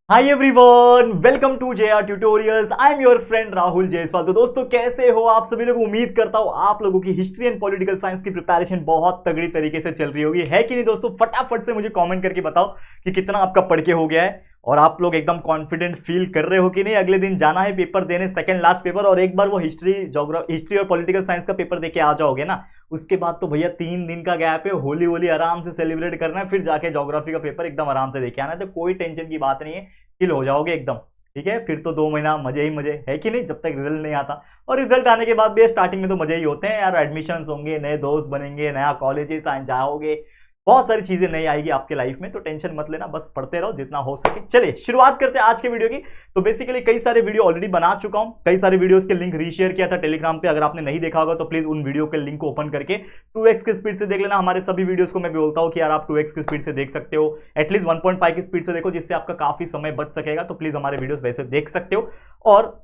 Hi everyone, welcome to JR tutorials. I am your friend Rahul Jaiswal. तो दोस्तों, कैसे हो आप सभी लोग? उम्मीद करता हूं आप लोगों की हिस्ट्री एंड पॉलिटिकल साइंस की प्रिपरेशन बहुत तगड़ी तरीके से चल रही होगी, है कि नहीं दोस्तों? फटाफट से मुझे कमेंट करके बताओ कि कितना आपका पढ़ के हो गया है और आप लोग एकदम कॉन्फिडेंट फील कर रहे हो कि नहीं। अगले दिन जाना है पेपर देने, सेकंड लास्ट पेपर, और एक बार वो हिस्ट्री और पॉलिटिकल साइंस का पेपर देके आ जाओगे ना, उसके बाद तो भैया 3 दिन का गैप है, होली होली आराम से सेलिब्रेट करना है, फिर जाके ज्योग्राफी का पेपर एकदम आराम से देके आना है। तो कोई टेंशन की बात नहीं है, चिल हो जाओगे एकदम। ठीक है, फिर तो 2 महीना मजे ही मजे, है कि नहीं, जब तक रिजल्ट नहीं आता। और रिजल्ट आने के बाद भी स्टार्टिंग में तो मजे ही होते हैं यार। एडमिशन्स होंगे, नए दोस्त बनेंगे, नया कॉलेज जाओगे, बहुत सारी चीजें नई आएगी आपके लाइफ में। तो टेंशन मत लेना, बस पढ़ते रहो जितना हो सके। चलिए शुरुआत करते हैं आज के वीडियो की। तो बेसिकली कई सारे वीडियो ऑलरेडी बना चुका हूं, कई सारे वीडियोस के लिंक रीशेयर किया था टेलीग्राम पे। अगर आपने नहीं देखा होगा तो प्लीज उन वीडियो के लिंक को ओपन करके 2x की स्पीड से देख लेना। हमारे सभी वीडियोस को मैं भी बोलता हूं कि यार आप 2x की स्पीड से देख सकते हो, एटलीस्ट 1.5 की स्पीड से देखो, जिससे आपका काफी समय बच सकेगा। तो प्लीज हमारे वीडियोस वैसे देख सकते हो। और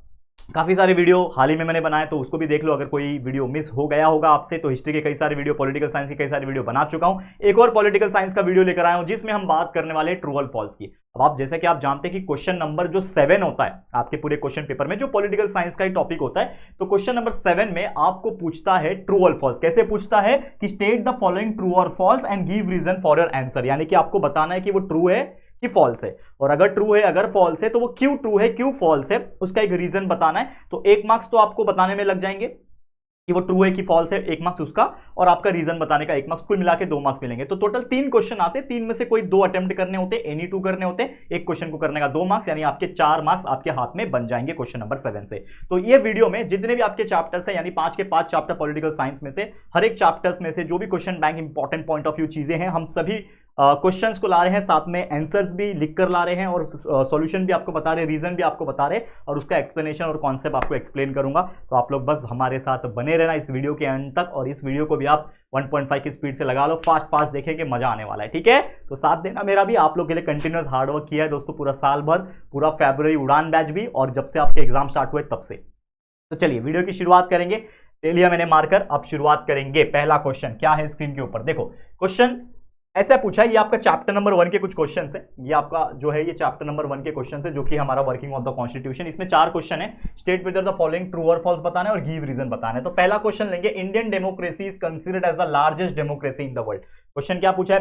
काफी सारे वीडियो हाल ही में मैंने बनाए, तो उसको भी देख लो। अगर कोई वीडियो मिस हो गया होगा आपसे, तो हिस्ट्री के कई सारे वीडियो, पॉलिटिकल साइंस के कई सारे वीडियो बना चुका हूं। एक और पॉलिटिकल साइंस का वीडियो लेकर आया हूं जिसमें हम बात करने वाले ट्रू और फॉल्स की। अब आप जैसे कि आप जानते हैं कि क्वेश्चन नंबर जो 7 होता है आपके पूरे क्वेश्चन पेपर में, जो पॉलिटिकल साइंस का ही टॉपिक होता है, तो क्वेश्चन नंबर 7 में आपको पूछता है ट्रू और फॉल्स। कैसे पूछता है कि स्टेट द फॉलोइंग ट्रू और false and give reason for your answer. यानी कि आपको बताना है कि वो ट्रू है कि फॉल्स है, और अगर ट्रू है, अगर फॉल्स है, तो वो क्यों ट्रू है, क्यों फॉल्स है, उसका एक रीजन बताना है। तो 1 मार्क्स तो आपको बताने में लग जाएंगे कि वो ट्रू है कि फॉल्स है, 1 मार्क्स उसका, और आपका रीजन बताने का 1 मार्क्स, कुल मिला के 2 मार्क्स मिलेंगे। तो टोटल 3 क्वेश्चन आते हैं, 3 में से कोई 2 अटेम्प्ट करने होते हैं, एनी 2 करने होते हैं। एक क्वेश्चन को करने का 2 मार्क्स, यानी आपके 4 मार्क्स आपके हाथ में बन जाएंगे क्वेश्चन नंबर 7 से। तो ये वीडियो में जितने भी आपके चैप्टर्स है, यानी 5 के 5 चैप्टर पॉलिटिकल साइंस में से, हर एक चैप्टर्स में से जो भी question bank important point of view चीजें हैं, हम सभी क्वेश्चंस को ला रहे हैं, साथ में आंसर्स भी लिख कर ला रहे हैं, और सॉल्यूशन भी आपको बता रहे हैं, रीजन भी आपको बता रहे हैं, और उसका एक्सप्लेनेशन और कॉन्सेप्ट आपको एक्सप्लेन करूंगा। तो आप लोग बस हमारे साथ बने रहना इस वीडियो के अंत तक, और इस वीडियो को भी आप 1.5 की स्पीड से लगा लो, फास्ट फास्ट देखेंगे, मजा आने वाला है। ठीक है, तो साथ देना मेरा भी। आप लोग के लिए कंटिन्यूस हार्डवर्क किया है दोस्तों पूरा साल भर, पूरा फरवरी उड़ान बैच भी, और जब से आपके एग्जाम स्टार्ट हुए तब से। तो चलिए वीडियो की शुरुआत करेंगे। ले लिया मैंने मार्कर, अब शुरुआत करेंगे। पहला क्वेश्चन क्या है स्क्रीन के ऊपर, देखो। क्वेश्चन ऐसा पूछा है, ये आपका चैप्टर नंबर 1 के कुछ क्वेश्चन है। ये आपका जो है, ये चैप्टर नंबर 1 के क्वेश्चन है, जो कि हमारा वर्किंग ऑफ द कॉन्स्टिट्यूशन। इसमें 4 क्वेश्चन है। State whether the following true और फॉल्स बताना है, और गिव रीजन बताना है। तो पहला क्वेश्चन लेंगे, Indian democracy is considered as the largest democracy in the world. Question क्या पूछा है?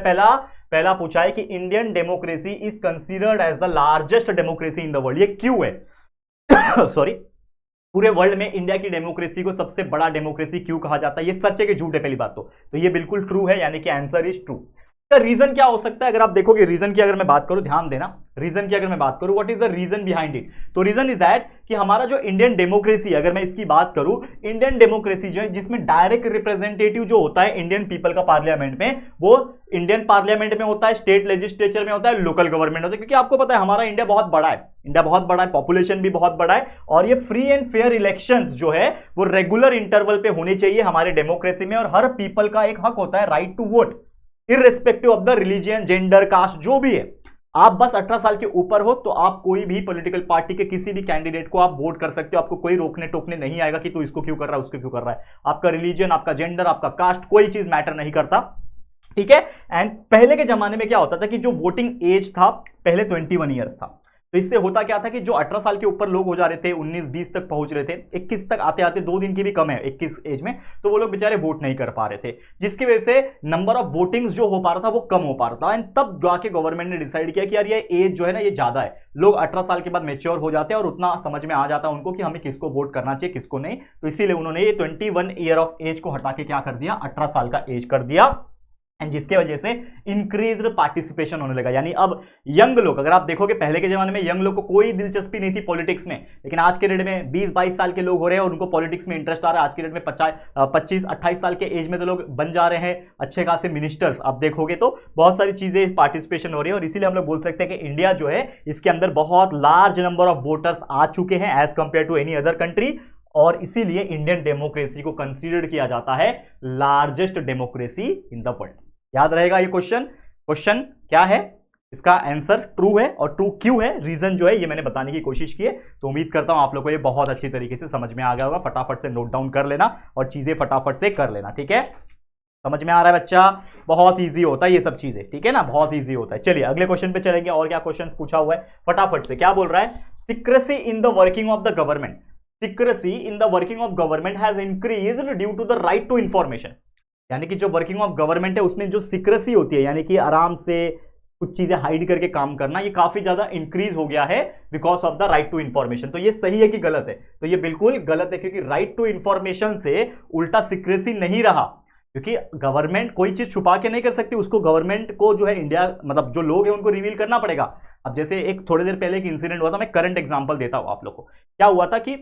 पहला पूछा है कि Indian democracy is considered as the largest democracy in the world. ये क्यों है? सॉरी, पूरे वर्ल्ड में इंडिया की डेमोक्रेसी को सबसे बड़ा डेमोक्रेसी क्यों कहा जाता है? ये सच है कि झूठ है? पहली बात तो ये बिल्कुल ट्रू है, यानी कि आंसर इज ट्रू। रीजन क्या हो सकता है? अगर आप देखोगे रीजन की अगर मैं बात करूं, ध्यान देना, रीजन की अगर मैं बात करूं, what is the reason behind it? तो रीजन इज दैट कि हमारा जो इंडियन डेमोक्रेसी, अगर मैं इसकी बात करूं, इंडियन डेमोक्रेसी जो है, जिसमें डायरेक्ट रिप्रेजेंटेटिव जो होता है इंडियन पीपल का पार्लियामेंट में, वो इंडियन पार्लियामेंट में होता है, स्टेट लेजिस्लेचर में होता है, लोकल गवर्नमेंट होता है। क्योंकि आपको पता है हमारा इंडिया बहुत बड़ा है, इंडिया बहुत बड़ा है, पॉपुलेशन भी बहुत बड़ा है, और ये फ्री एंड फेयर इलेक्शंस जो है वो रेगुलर इंटरवल पे होने चाहिए हमारे डेमोक्रेसी में। और हर पीपल का एक हक होता है, right to vote, irrespective of the religion, gender, caste, जो भी है। आप बस 18 साल के ऊपर हो तो आप कोई भी पॉलिटिकल पार्टी के किसी भी कैंडिडेट को आप वोट कर सकते हो। आपको कोई रोकने टोकने नहीं आएगा कि तू इसको क्यों कर रहा है, उसको क्यों कर रहा है। आपका रिलीजन, आपका जेंडर, आपका कास्ट, कोई चीज मैटर नहीं करता। ठीक है। एंड पहले के जमाने में क्या होता था कि जो वोटिंग एज था पहले 21 ईयर्स था। तो इससे होता क्या था कि जो 18 साल के ऊपर लोग हो जा रहे थे, 19-20 तक पहुंच रहे थे, 21 तक आते आते 2 दिन की भी कम है 21 एज में, तो वो लोग बेचारे वोट नहीं कर पा रहे थे, जिसकी वजह से नंबर ऑफ वोटिंग्स जो हो पा रहा था वो कम हो पा रहा था। एंड तब जाके गवर्नमेंट ने डिसाइड किया कि यार ये एज जो है ना ये ज्यादा है, लोग 18 साल के बाद मैच्योर हो जाते हैं और उतना समझ में आ जाता है उनको कि हमें किसको वोट करना चाहिए, किसको नहीं। तो इसीलिए उन्होंने ये 21 ईयर ऑफ एज को हटा के क्या कर दिया, 18 साल का एज कर दिया। एंड जिसके वजह से इंक्रीज्ड पार्टिसिपेशन होने लगा। यानी अब यंग लोग, अगर आप देखोगे पहले के जमाने में यंग लोग को कोई दिलचस्पी नहीं थी पॉलिटिक्स में, लेकिन आज के डेट में 20-22 साल के लोग हो रहे हैं और उनको पॉलिटिक्स में इंटरेस्ट आ रहा है। आज के डेट में 25-28 साल के एज में तो लोग बन जा रहे हैं अच्छे खासे मिनिस्टर्स। आप देखोगे तो बहुत सारी चीजें पार्टिसिपेशन हो रही है, और इसीलिए हम लोग बोल सकते हैं कि इंडिया जो है इसके अंदर बहुत लार्ज नंबर ऑफ वोटर्स आ चुके हैं as compare to any other country. और इसीलिए इंडियन डेमोक्रेसी को कंसीडर किया जाता है largest democracy in the world. याद रहेगा ये क्वेश्चन। क्वेश्चन क्या है, इसका आंसर ट्रू है, और ट्रू क्यों है, रीजन जो है ये मैंने बताने की कोशिश की है। तो उम्मीद करता हूं आप लोगों को ये बहुत अच्छी तरीके से समझ में आ गया होगा। फटाफट से नोट डाउन कर लेना और चीजें फटाफट से कर लेना। ठीक है, समझ में आ रहा है बच्चा? बहुत इजी होता है ये सब चीजें, ठीक है ना, बहुत इजी होता है। चलिए अगले क्वेश्चन पे चलेंगे। और क्या क्वेश्चन पूछा हुआ है फटाफट से, क्या बोल रहा है? Secrecy in the working of the government, secrecy in the working of government has increased due to the right to information. यानी कि जो वर्किंग ऑफ गवर्नमेंट है उसमें जो सिक्रेसी होती है, यानी कि आराम से कुछ चीजें हाइड करके काम करना, ये काफी ज्यादा इंक्रीज हो गया है because of the right to information. तो ये सही है कि गलत है? तो ये बिल्कुल गलत है, क्योंकि राइट टू इंफॉर्मेशन से उल्टा सिक्रेसी नहीं रहा, क्योंकि गवर्नमेंट कोई चीज छुपा के नहीं कर सकती, उसको गवर्नमेंट को जो है इंडिया मतलब जो लोग हैं उनको रिवील करना पड़ेगा। अब जैसे एक थोड़ी देर पहले एक इंसिडेंट हुआ था, मैं करंट एग्जांपल देता हूं आप लोग को। क्या हुआ था कि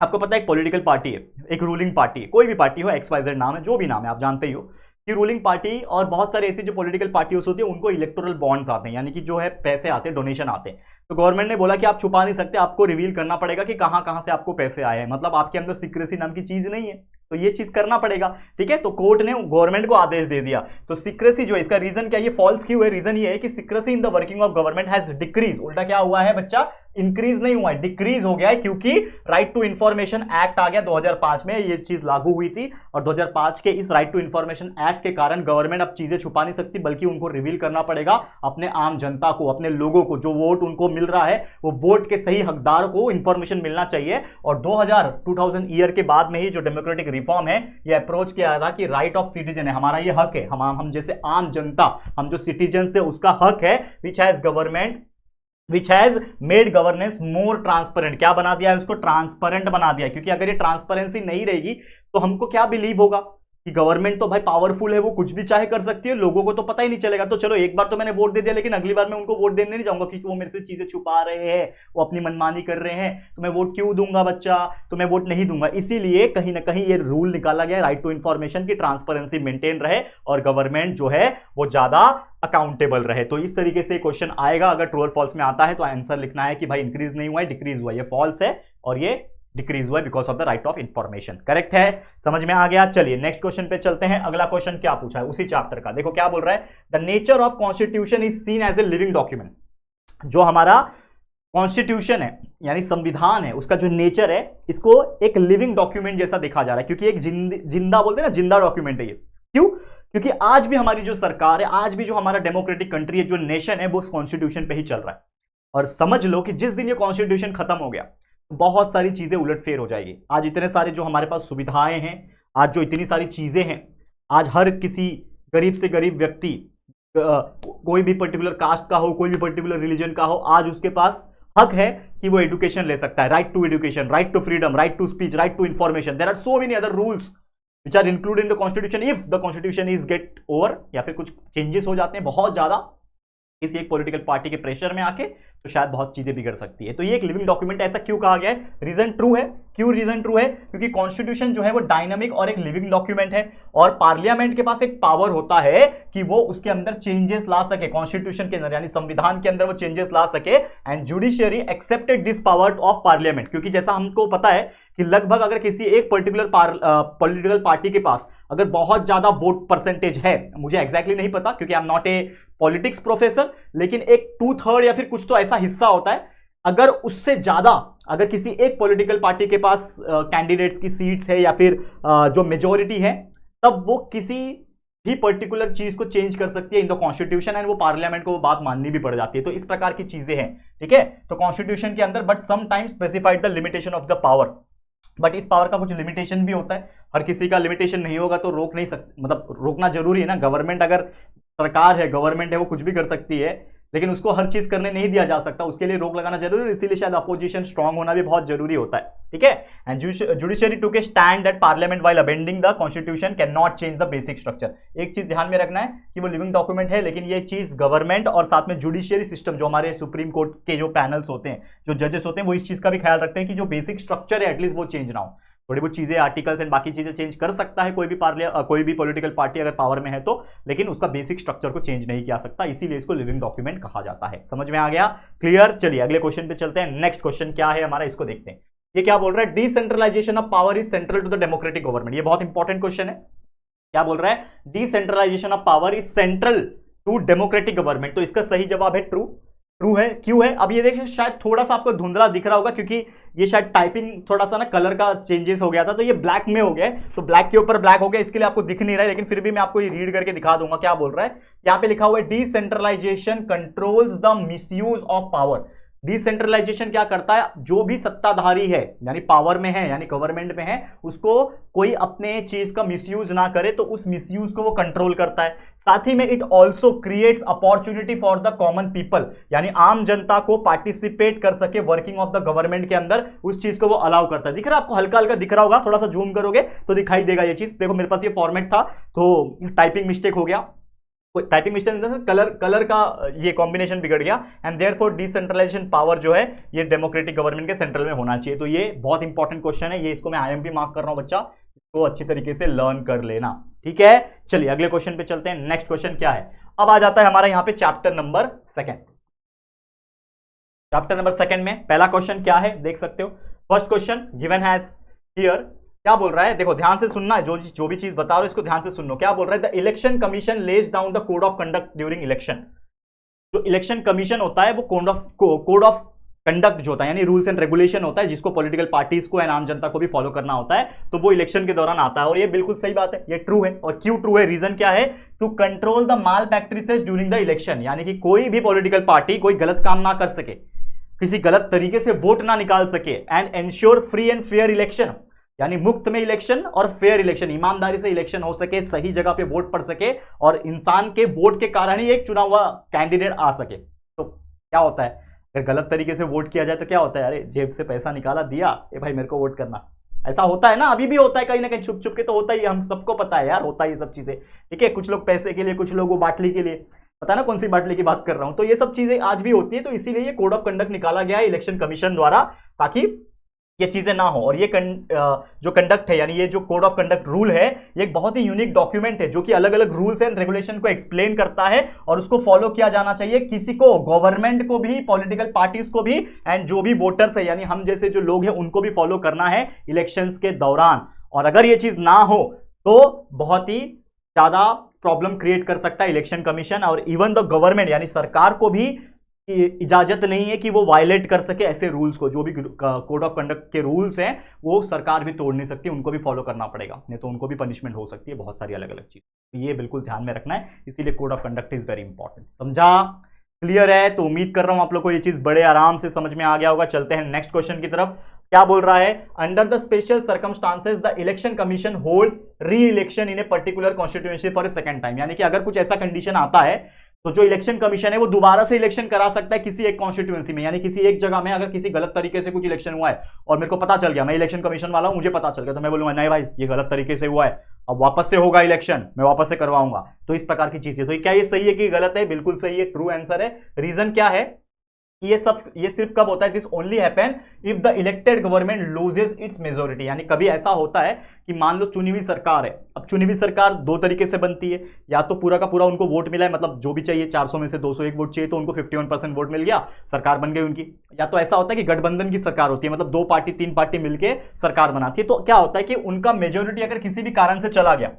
आपको पता है एक पॉलिटिकल पार्टी है, एक रूलिंग पार्टी है, कोई भी पार्टी हो, XYZ नाम है, जो भी नाम है आप जानते ही हो, कि रूलिंग पार्टी और बहुत सारे ऐसी जो पॉलिटिकल पार्टीज होती है उनको इलेक्टोरल बॉन्ड्स आते हैं, यानी कि जो है पैसे आते हैं, डोनेशन आते हैं। तो गवर्नमेंट ने बोला कि आप छुपा नहीं सकते, आपको रिवील करना पड़ेगा कि कहां कहां से आपको पैसे आए हैं, मतलब आपके अंदर सीक्रेसी नाम की चीज नहीं है, तो ये चीज करना पड़ेगा, ठीक है। तो कोर्ट ने गवर्नमेंट को आदेश दे दिया। तो सीक्रेसी जो है, इसका रीजन क्या, ये फॉल्स क्यों है? रीजन ये है कि secrecy in the working of government has decrease, उल्टा क्या हुआ है बच्चा? इंक्रीज नहीं हुआ है, डिक्रीज हो गया है, क्योंकि राइट टू इंफॉर्मेशन एक्ट आ गया 2005 में, ये चीज लागू हुई थी। और 2005 के इस राइट टू इंफॉर्मेशन एक्ट के कारण गवर्नमेंट अब चीजें छुपा नहीं सकती, बल्कि उनको रिवील करना पड़ेगा अपने आम जनता को, अपने लोगों को, जो वोट उनको मिल रहा है वो वोट के सही हकदार को इंफॉर्मेशन मिलना चाहिए। और 2000 ईयर के बाद में ही जो डेमोक्रेटिक रिफॉर्म है ये अप्रोच किया था कि राइट ऑफ सिटीजन है, हमारा ये हक है, हम जैसे आम जनता, हम जो सिटीजन है उसका हक है, which has made governance more transparent. क्या बना दिया है उसको? ट्रांसपेरेंट बना दिया है, क्योंकि अगर ये ट्रांसपेरेंसी नहीं रहेगी तो हमको क्या बिलीव होगा कि गवर्नमेंट तो भाई पावरफुल है, वो कुछ भी चाहे कर सकती है, लोगों को तो पता ही नहीं चलेगा। तो चलो एक बार तो मैंने वोट दे दिया, लेकिन अगली बार मैं उनको वोट देने नहीं जाऊंगा, क्योंकि वो मेरे से चीजें छुपा रहे हैं, वो अपनी मनमानी कर रहे हैं, तो मैं वोट क्यों दूंगा बच्चा? तो मैं वोट नहीं दूंगा। इसीलिए कहीं ना कहीं ये रूल निकाला गया राइट टू इंफॉर्मेशन की, ट्रांसपेरेंसी मेंटेन रहे और गवर्नमेंट जो है वो ज्यादा अकाउंटेबल रहे। तो इस तरीके से क्वेश्चन आएगा, अगर ट्रू और फॉल्स में आता है तो आंसर लिखना है कि भाई इंक्रीज नहीं हुआ है, डिक्रीज हुआ है, ये फॉल्स है और ये डिक्रीज हुआ है because of the right of information. Correct है? समझ में आ गया? चलिए नेक्स्ट क्वेश्चन पे चलते हैं। अगला क्वेश्चन क्या पूछा है उसी चैप्टर का, देखो क्या बोल रहा है? The nature of constitution is seen as a living document. जो हमारा कॉन्स्टिट्यूशन है यानी संविधान है, उसका जो नेचर है, इसको एक लिविंग डॉक्यूमेंट जैसा देखा जा रहा है, क्योंकि एक जिंदा बोलते हैं ना, जिंदा डॉक्यूमेंट है ये। क्यों? क्योंकि आज भी हमारी जो सरकार है, आज भी जो हमारा डेमोक्रेटिक कंट्री है, जो नेशन है, वो उस कॉन्स्टिट्यूशन पे ही चल रहा है। और समझ लो कि जिस दिन ये कॉन्स्टिट्यूशन खत्म हो गया बहुत सारी चीजें उलटफेर हो जाएगी। आज इतने सारे जो हमारे पास सुविधाएं हैं, आज जो इतनी सारी चीजें हैं, आज हर किसी गरीब से गरीब व्यक्ति, कोई भी पर्टिकुलर कास्ट का हो, कोई भी पर्टिकुलर रिलीजन का हो, आज उसके पास हक है कि वो एजुकेशन ले सकता है। Right to education, right to freedom, right to speech, right to information. There are so many other rules which are included in the constitution. If the constitution is get over, या फिर कुछ changes हो जाते हैं बहुत ज्यादा किसी एक पॉलिटिकल पार्टी के प्रेशर में आके, तो शायद बहुत चीजें बिगड़ सकती है। तो ये एक लिविंग डॉक्यूमेंट ऐसा क्यों कहा गया है? रीजन ट्रू है। क्यों रीजन ट्रू है? क्योंकि कॉन्स्टिट्यूशन जो है वो डायनामिक और एक लिविंग डॉक्यूमेंट है, और पार्लियामेंट के पास एक पावर होता है कि वो उसके अंदर चेंजेस ला सके, कॉन्स्टिट्यूशन के अंदर यानी संविधान के अंदर वो चेंजेस ला सके। And judiciary accepted this power of parliament, क्योंकि जैसा हमको पता है कि लगभग अगर किसी एक पर्टिकुलर पॉलिटिकल पार्टी के पास अगर बहुत ज्यादा वोट परसेंटेज है, मुझे एग्जैक्टली नहीं पता क्योंकि I am not a politics professor, लेकिन एक 2/3 या फिर कुछ तो ऐसा हिस्सा होता है, अगर उससे ज्यादा अगर किसी एक पॉलिटिकल पार्टी के पास कैंडिडेट्स की सीट्स है या फिर जो मेजॉरिटी है, तब वो किसी भी पर्टिकुलर चीज को चेंज कर सकती है इन द कॉन्स्टिट्यूशन, एंड वो पार्लियामेंट को वो बात माननी भी पड़ जाती है। तो इस प्रकार की चीजें हैं, ठीक है। तो कॉन्स्टिट्यूशन के अंदर but sometimes specified the limitation of the power, but इस पावर का कुछ लिमिटेशन भी होता है। हर किसी का लिमिटेशन नहीं होगा तो रोक नहीं सकते, मतलब रोकना जरूरी है ना। गवर्नमेंट अगर सरकार है, गवर्नमेंट है, वो कुछ भी कर सकती है, लेकिन उसको हर चीज करने नहीं दिया जा सकता, उसके लिए रोक लगाना जरूरी है। इसीलिए शायद अपोजिशन स्ट्रांग होना भी बहुत जरूरी होता है, ठीक है। And judiciary took A stand that parliament while amending the constitution can not change the basic structure. एक चीज ध्यान में रखना है कि वो लिविंग डॉक्यूमेंट है, लेकिन ये चीज गवर्नमेंट और साथ में जुडिशियरी सिस्टम, जो हमारे सुप्रीम कोर्ट के जो पैनल्स होते हैं, जो जजेस होते हैं, वो इस चीज का भी ख्याल रखते हैं कि जो बेसिक स्ट्रक्चर है एटलीस्ट वो चेंज ना हो। थोड़ी बहुत चीजें, आर्टिकल्स एंड बाकी चीजें चेंज कर सकता है कोई भी पॉलिटिकल पार्टी अगर पावर में है तो, लेकिन उसका बेसिक स्ट्रक्चर को चेंज नहीं किया सकता, इसीलिए इसको लिविंग डॉक्यूमेंट कहा जाता है। समझ में आ गया? क्लियर? चलिए अगले क्वेश्चन पे चलते हैं। नेक्स्ट क्वेश्चन क्या है हमारा, इसको देखते हैं। ये क्या बोल रहा है? Decentralisation of power is central to the democratic government. ये बहुत इंपॉर्टेंट क्वेश्चन है। क्या बोल रहा है? Decentralisation of power is central to democratic government. तो इसका सही जवाब है ट्रू। ट्रू है, क्यों है? अब ये देखिए शायद थोड़ा सा आपको धुंधला दिख रहा होगा क्योंकि ये शायद टाइपिंग थोड़ा सा ना कलर का चेंजेस हो गया था, तो ये ब्लैक में हो गया, तो ब्लैक के ऊपर ब्लैक हो गया, इसके लिए आपको दिख नहीं रहा है, लेकिन फिर भी मैं आपको ये रीड करके दिखा दूंगा क्या बोल रहा है। यहाँ पे लिखा हुआ है decentralisation controls the misuse of power. Decentralisation क्या करता है, जो भी सत्ताधारी है यानी पावर में है यानी गवर्नमेंट में है, उसको कोई अपने चीज का मिसयूज ना करे, तो उस मिसयूज को वो कंट्रोल करता है। साथ ही में it also creates opportunity for the common people, यानी आम जनता को पार्टिसिपेट कर सके वर्किंग ऑफ द गवर्नमेंट के अंदर, उस चीज को वो अलाउ करता है। दिख रहा है आपको, हल्का हल्का दिख रहा होगा, थोड़ा सा जूम करोगे तो दिखाई देगा ये चीज। देखो मेरे पास ये फॉर्मेट था तो टाइपिंग मिस्टेक हो गया, टाइपिंग मिस्टेक कलर का ये कॉम्बिनेशन बिगड़ गया, एंड देयरफॉर डिसेंट्रलाइजेशन पावर जो है ये डेमोक्रेटिक गवर्नमेंट के सेंट्रल में होना चाहिए। तो ये बहुत इंपॉर्टेंट क्वेश्चन है, ये इसको मैं आईएमपी मार्क कर रहा हूं, बच्चा इसको अच्छी तरीके से लर्न कर लेना, ठीक है। चलिए अगले क्वेश्चन पे चलते हैं। नेक्स्ट क्वेश्चन क्या है, अब आ जाता है हमारा यहाँ पे chapter number second. Chapter number second में पहला क्वेश्चन क्या है देख सकते हो। First question given has here, क्या बोल रहा है, देखो ध्यान से सुनना है, जो भी चीज बता रहा हूं इसको ध्यान से सुनो। क्या बोल रहा है, the election commission lays down the code of conduct during election. जो इलेक्शन कमीशन होता है वो कोड ऑफ कंडक्ट जो होता है यानी रूल्स एंड रेगुलेशन होता है, जिसको पॉलिटिकल पार्टीज को एंड आम जनता को भी फॉलो करना होता है, तो वो इलेक्शन के दौरान आता है। और ये बिल्कुल सही बात है, ये ट्रू है। और क्यों ट्रू है, रीजन क्या है, to control the malpractices during the election, यानी कि कोई भी पॉलिटिकल पार्टी कोई गलत काम ना कर सके, किसी गलत तरीके से वोट ना निकाल सके, and ensure free and fair election, यानी मुफ्त में इलेक्शन और फेयर इलेक्शन, ईमानदारी से इलेक्शन हो सके, सही जगह पे वोट पड़ सके और इंसान के वोट के कारण ही एक चुना हुआ कैंडिडेट आ सके। तो क्या होता है, अगर गलत तरीके से वोट किया जाए तो क्या होता है, अरे जेब से पैसा निकाला दिया, ए भाई मेरे को वोट करना, ऐसा होता है ना, अभी भी होता है कहीं ना कहीं छुप छुप के, तो होता ही, हम सबको पता है यार, होता है ये सब चीजें, ठीक है। कुछ लोग पैसे के लिए, कुछ लोग वो बाटली के लिए, पता ना कौन सी बाटली की बात कर रहा हूं, तो ये सब चीजें आज भी होती है। तो इसीलिए ये कोड ऑफ कंडक्ट निकाला गया है इलेक्शन कमीशन द्वारा, ताकि ये चीजें ना हो। और ये जो कंडक्ट है यानी ये जो कोड ऑफ कंडक्ट रूल है, ये एक बहुत ही यूनिक डॉक्यूमेंट है जो कि अलग अलग रूल्स एंड रेगुलेशन को एक्सप्लेन करता है, और उसको फॉलो किया जाना चाहिए किसी को, गवर्नमेंट को भी, पॉलिटिकल पार्टीज को भी, एंड जो भी वोटर्स है यानी हम जैसे जो लोग हैं उनको भी फॉलो करना है इलेक्शंस के दौरान। और अगर ये चीज ना हो तो बहुत ही ज्यादा प्रॉब्लम क्रिएट कर सकता है इलेक्शन कमीशन, और इवन द गवर्नमेंट यानी सरकार को भी इजाजत नहीं है कि वो वायलेट कर सके ऐसे रूल्स को। जो भी कोड ऑफ कंडक्ट के रूल्स हैं वो सरकार भी तोड़ नहीं सकती, उनको भी फॉलो करना पड़ेगा, नहीं तो उनको भी पनिशमेंट हो सकती है, बहुत सारी अलग अलग चीज। तो ये बिल्कुल ध्यान में रखना है, इसीलिए code of conduct is very important. समझा, क्लियर है? तो उम्मीद कर रहा हूं आप लोग को ये चीज बड़े आराम से समझ में आ गया होगा। चलते हैं नेक्स्ट क्वेश्चन की तरफ। क्या बोल रहा है, under the special circumstances the election commission holds री election in a particular constituency for a second time, यानी कि अगर कुछ ऐसा कंडीशन आता है तो जो इलेक्शन कमीशन है वो दोबारा से इलेक्शन करा सकता है किसी एक कॉन्स्टिट्यूएंसी में, यानी किसी एक जगह में अगर किसी गलत तरीके से कुछ इलेक्शन हुआ है और मेरे को पता चल गया, मैं इलेक्शन कमीशन वाला हूं, मुझे पता चल गया, तो मैं बोलूंगा नहीं भाई ये गलत तरीके से हुआ है, अब वापस से होगा इलेक्शन, मैं वापस से करवाऊंगा। तो इस प्रकार की चीजें, तो क्या ये सही है कि गलत है? बिल्कुल सही है, ट्रू आंसर है। रीजन क्या है, ये सिर्फ कब होता है, this only happen if the elected government loses it's majority, यानी कभी ऐसा होता है कि मान लो चुनी हुई सरकार है, अब चुनी हुई सरकार दो तरीके से बनती है, या तो पूरा का पूरा उनको वोट मिला है, मतलब जो भी चाहिए 400 में से 201 वोट चाहिए तो उनको 51% वोट मिल गया, सरकार बन गई उनकी। या तो ऐसा होता है कि गठबंधन की सरकार होती है, मतलब 2 पार्टी 3 पार्टी मिलकर सरकार बनाती है, तो क्या होता है कि उनका मेजोरिटी अगर किसी भी कारण से चला गया,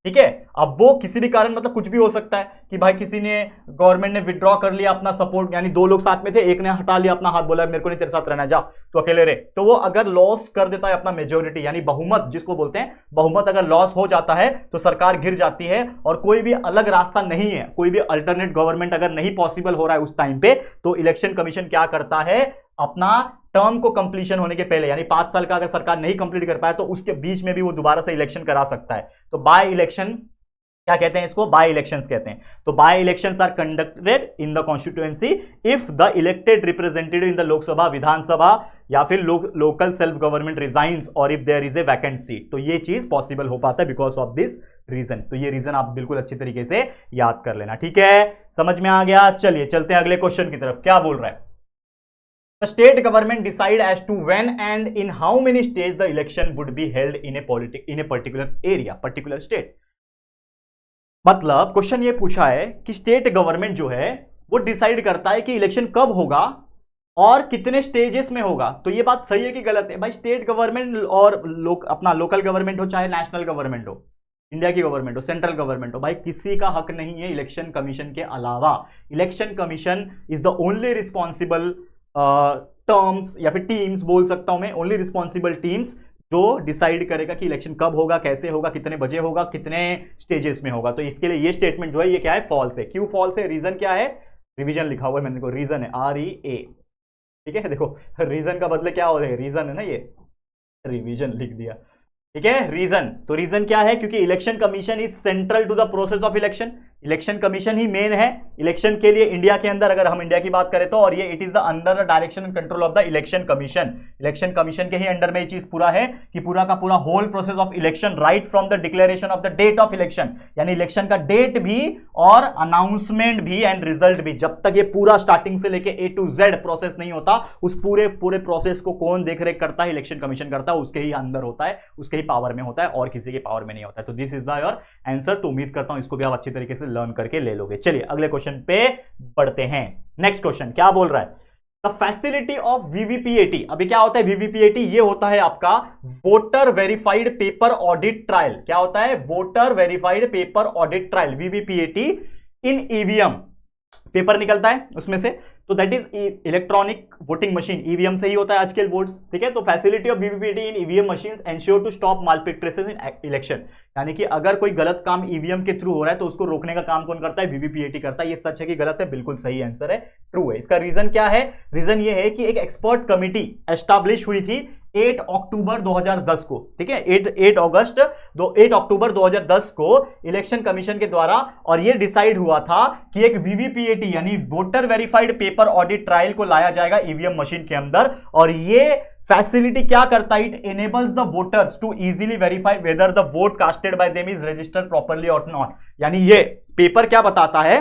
ठीक है, अब वो किसी भी कारण, मतलब कुछ भी हो सकता है कि भाई किसी ने, गवर्नमेंट ने विड्रॉ कर लिया अपना सपोर्ट, यानी 2 लोग साथ में थे, एक ने हटा लिया अपना हाथ, बोला मेरे को नहीं तेरे साथ रहना, जा तो अकेले रहे, तो वो अगर लॉस कर देता है अपना मेजोरिटी यानी बहुमत जिसको बोलते हैं, बहुमत अगर लॉस हो जाता है तो सरकार गिर जाती है, और कोई भी अलग रास्ता नहीं है, कोई भी अल्टरनेट गवर्नमेंट अगर नहीं पॉसिबल हो रहा है उस टाइम पे, तो इलेक्शन कमीशन क्या करता है, अपना टर्म को कंप्लीशन होने के पहले, यानी 5 साल का अगर सरकार नहीं कंप्लीट कर पाए तो उसके बीच में भी वो दोबारा से इलेक्शन करा सकता है। तो बाय इलेक्शन क्या कहते हैं इसको, बाय इलेक्शंस कहते हैं। तो by elections are conducted in the constituency if the elected representative in the Lok Sabha, Vidhan Sabha या फिर लोकल सेल्फ गवर्नमेंट रिजाइंस, और if there is a vacant seat, तो ये चीज पॉसिबल हो पाता है बिकॉज ऑफ दिस रीजन। तो ये रीजन आप बिल्कुल अच्छी तरीके से याद कर लेना, ठीक है, समझ में आ गया। चलिए चलते हैं अगले क्वेश्चन की तरफ। क्या बोल रहा है, The state government decide as to when and in how many states the election would be held in a particular area, particular state। मतलब क्वेश्चन ये पूछा है कि स्टेट गवर्नमेंट जो है वो डिसाइड करता है कि इलेक्शन कब होगा और कितने स्टेजेस में होगा। तो ये बात सही है कि गलत है? भाई स्टेट गवर्नमेंट और अपना लोकल गवर्नमेंट हो चाहे नेशनल गवर्नमेंट हो, इंडिया की गवर्नमेंट हो, सेंट्रल गवर्नमेंट हो, भाई किसी का हक नहीं है इलेक्शन कमीशन के अलावा। Election commission is the only responsible terms या फिर टीम्स बोल सकता हूं मैं, ओनली रिस्पॉन्सिबल टीम्स जो डिसाइड करेगा कि इलेक्शन कब होगा, कैसे होगा, कितने बजे होगा, कितने स्टेजेस में होगा। तो इसके लिए ये स्टेटमेंट जो है ये क्या है, फॉल्स है। क्यों फॉल्स है, रीजन क्या है, रिवीजन लिखा हुआ है मैंने, देखो रीजन है REA, ठीक है। देखो रीजन का बदले क्या हो रहा है, रीजन है ना, ये रिवीजन लिख दिया, ठीक है। रीजन, तो रीजन क्या है, क्योंकि election commission is central to the process of election. Election commission ही मेन है इलेक्शन के लिए इंडिया के अंदर, अगर हम इंडिया की बात करें तो। और ये it is the under the direction and control of the election commission. Election commission के ही अंडर में ये चीज पूरा है कि पूरा का पूरा whole process of election, right from the declaration of the date of election, यानी इलेक्शन का डेट भी और अनाउंसमेंट भी एंड रिजल्ट भी, जब तक ये पूरा स्टार्टिंग से लेके A to Z प्रोसेस नहीं होता, उस पूरे प्रोसेस को कौन देख रेख करता है, इलेक्शन कमीशन करता है, उसके ही अंदर होता है, उसके ही पावर में होता है, और किसी के पावर में नहीं होता है। तो this is the your answer. तो उम्मीद करता हूं इसको भी आप अच्छी तरीके से लर्न करके ले लोगे। चलिए अगले क्वेश्चन पे बढ़ते हैं। नेक्स्ट क्वेश्चन क्या बोल रहा है, द फैसिलिटी ऑफ VVPAT। अभी क्या होता है VVPAT, ये होता है आपका voter verified paper audit trial. क्या होता है, voter verified paper audit trial, VVPAT in EVM। Paper निकलता है उसमें से, तो that is electronic voting machine, EVM से ही होता है आजकल वोट्स, ठीक है। तो facility of VVPAT in EVM machine ensure to stop malpractices in election, यानी कि अगर कोई गलत काम ईवीएम के थ्रू हो रहा है तो उसको रोकने का काम कौन करता है, VVPAT करता है। ये सच है कि गलत है, बिल्कुल सही आंसर है, ट्रू है। इसका रीजन क्या है, रीजन ये है कि एक एक्सपर्ट कमिटी एस्टैब्लिश हुई थी 8 अक्टूबर 2010 को, ठीक है। 8 अक्टूबर 2010 को इलेक्शन कमीशन के द्वारा, और यह डिसाइड हुआ था कि एक VVPAT यानी voter verified paper audit trial को लाया जाएगा ईवीएम मशीन के अंदर। और यह फैसिलिटी क्या करता है, it enables the voters to easily verify whether the vote casted by them is registered properly और नॉट। यानी ये पेपर क्या बताता है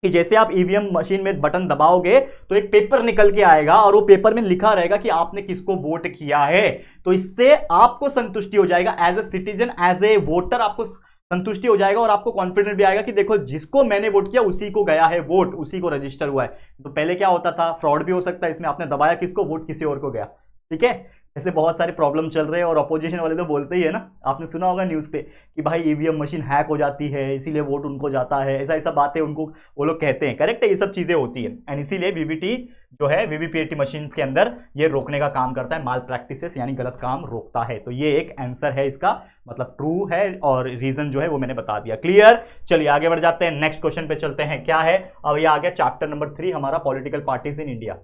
कि जैसे आप ईवीएम मशीन में बटन दबाओगे तो एक पेपर निकल के आएगा, और वो पेपर में लिखा रहेगा कि आपने किसको वोट किया है। तो इससे आपको संतुष्टि हो जाएगा, as a citizen, as a voter आपको संतुष्टि हो जाएगा, और आपको कॉन्फिडेंस भी आएगा कि देखो जिसको मैंने वोट किया उसी को गया है वोट, उसी को रजिस्टर हुआ है। तो पहले क्या होता था, फ्रॉड भी हो सकता है इसमें, आपने दबाया किसको, वोट किसी और को गया, ठीक है। ऐसे बहुत सारे प्रॉब्लम चल रहे हैं, और अपोजिशन वाले तो बोलते ही है ना, आपने सुना होगा न्यूज़ पे कि भाई ईवीएम मशीन हैक हो जाती है इसीलिए वोट उनको जाता है, ऐसा ऐसा बातें उनको वो लोग कहते हैं, करेक्ट है, ये सब चीजें होती है। एंड इसीलिए VVT जो है VVPAT मशीन के अंदर ये रोकने का काम करता है, माल प्रैक्टिसेस यानी गलत काम रोकता है। तो ये एक आंसर है इसका, मतलब ट्रू है, और रीजन जो है वो मैंने बता दिया, क्लियर। चलिए आगे बढ़ जाते हैं, नेक्स्ट क्वेश्चन पे चलते हैं। क्या है, अब ये आ गया चैप्टर नंबर 3 हमारा, political parties in India.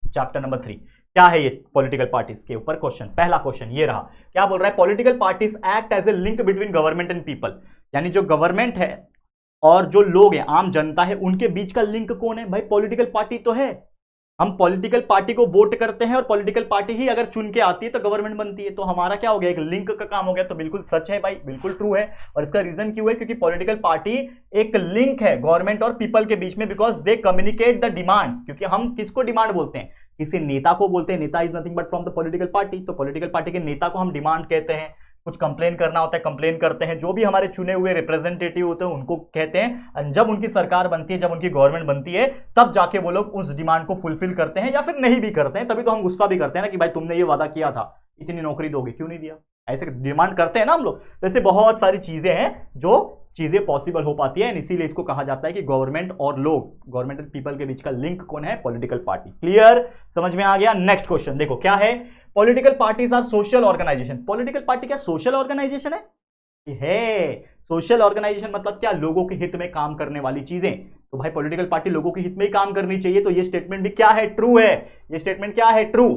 Chapter number 3 क्या है, ये पॉलिटिकल पार्टीज के ऊपर क्वेश्चन। पहला क्वेश्चन ये रहा, क्या बोल रहा है, political parties act as a link between government and people. यानी जो गवर्नमेंट है और जो लोग हैं, आम जनता है, उनके बीच का लिंक कौन है, भाई पॉलिटिकल पार्टी तो है। हम पॉलिटिकल पार्टी को वोट करते हैं, और पॉलिटिकल पार्टी ही अगर चुन के आती है तो गवर्नमेंट बनती है। तो हमारा क्या हो गया, एक लिंक का काम हो गया। तो बिल्कुल सच है भाई, बिल्कुल ट्रू है। और इसका रीजन क्यों है, क्योंकि पॉलिटिकल पार्टी एक लिंक है गवर्नमेंट और पीपल के बीच में, because they communicate the demands. क्योंकि हम किसको डिमांड बोलते हैं, किसी नेता को बोलते हैं, नेता is nothing but from the political party. तो पॉलिटिकल पार्टी के नेता को हम डिमांड कहते हैं, कुछ कंप्लेन करना होता है कंप्लेन करते हैं, जो भी हमारे चुने हुए रिप्रेजेंटेटिव होते हैं उनको कहते हैं। जब उनकी सरकार बनती है, जब उनकी गवर्नमेंट बनती है, तब जाके वो लोग उस डिमांड को फुलफिल करते हैं, या फिर नहीं भी करते हैं। तभी तो हम गुस्सा भी करते हैं ना कि भाई तुमने ये वादा किया था, इतनी नौकरी दोगे, क्यों नहीं दिया, ऐसे डिमांड करते हैं ना हम लोग। वैसे बहुत सारी चीजें हैं जो चीजें पॉसिबल हो पाती है, इसीलिए इसको कहा जाता है कि गवर्नमेंट और लोग, गवर्नमेंट एंड पीपल के बीच का लिंक कौन है, पॉलिटिकल पार्टी। क्लियर, समझ में आ गया। नेक्स्ट क्वेश्चन देखो क्या है, political parties are social organisation. Political party क्या सोशल ऑर्गेनाइजेशन है? सोशल ऑर्गेनाइजेशन मतलब क्या, लोगों के हित में काम करने वाली चीजें। तो भाई पॉलिटिकल पार्टी लोगों के हित में ही काम करनी चाहिए। तो ये स्टेटमेंट भी क्या है, ट्रू है। ये स्टेटमेंट क्या है, ट्रू।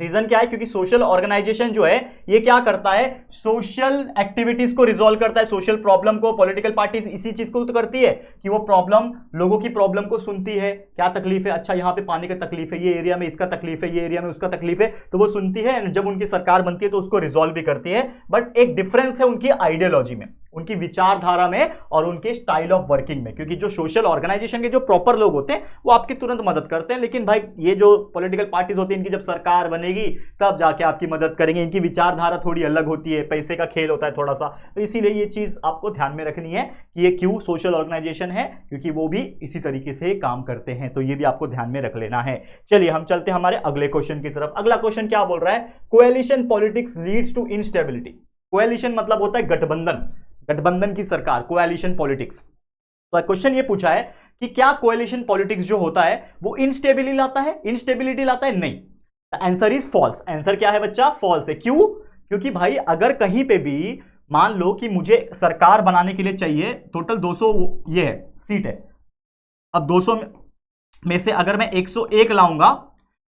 रीजन क्या है, क्योंकि सोशल ऑर्गेनाइजेशन जो है ये क्या करता है, सोशल एक्टिविटीज को रिजॉल्व करता है, सोशल प्रॉब्लम को। पॉलिटिकल पार्टीज इसी चीज को तो करती है कि वो प्रॉब्लम, लोगों की प्रॉब्लम को सुनती है। क्या तकलीफ है, अच्छा यहाँ पे पानी का तकलीफ है, ये एरिया में इसका तकलीफ है, ये एरिया में उसका तकलीफ है, तो वो सुनती है। जब उनकी सरकार बनती है तो उसको रिजॉल्व भी करती है। बट एक डिफरेंस है उनकी आइडियोलॉजी में, उनकी विचारधारा में और उनके स्टाइल ऑफ वर्किंग में। क्योंकि जो सोशल ऑर्गेनाइजेशन के जो प्रॉपर लोग होते हैं वो आपकी तुरंत मदद करते हैं, लेकिन भाई ये जो पॉलिटिकल पार्टीज होती है इनकी जब सरकार बनेगी तब जाके आपकी मदद करेंगे। इनकी विचारधारा थोड़ी अलग होती है, पैसे का खेल होता है थोड़ा सा। तो इसीलिए ये चीज आपको ध्यान में रखनी है कि ये क्यों सोशल ऑर्गेनाइजेशन है, क्योंकि वो भी इसी तरीके से काम करते हैं। तो ये भी आपको ध्यान में रख लेना है। चलिए हम चलते हैं हमारे अगले क्वेश्चन की तरफ। अगला क्वेश्चन क्या बोल रहा है, coalition politics leads to instability. Coalition मतलब होता है गठबंधन, गठबंधन की सरकार, कोएलिशन पॉलिटिक्स। तो क्वेश्चन ये पूछा है कि क्या कोएलिशन पॉलिटिक्स जो होता है वो इंस्टेबिलिटी लाता है, इंस्टेबिलिटी लाता है? नहीं, आंसर इज फॉल्स। आंसर क्या है बच्चा? फॉल्स है। क्यों? क्योंकि भाई अगर कहीं पे भी मान लो कि मुझे सरकार बनाने के लिए चाहिए टोटल 200 ये है सीट है, अब 200 में से अगर मैं 101 लाऊंगा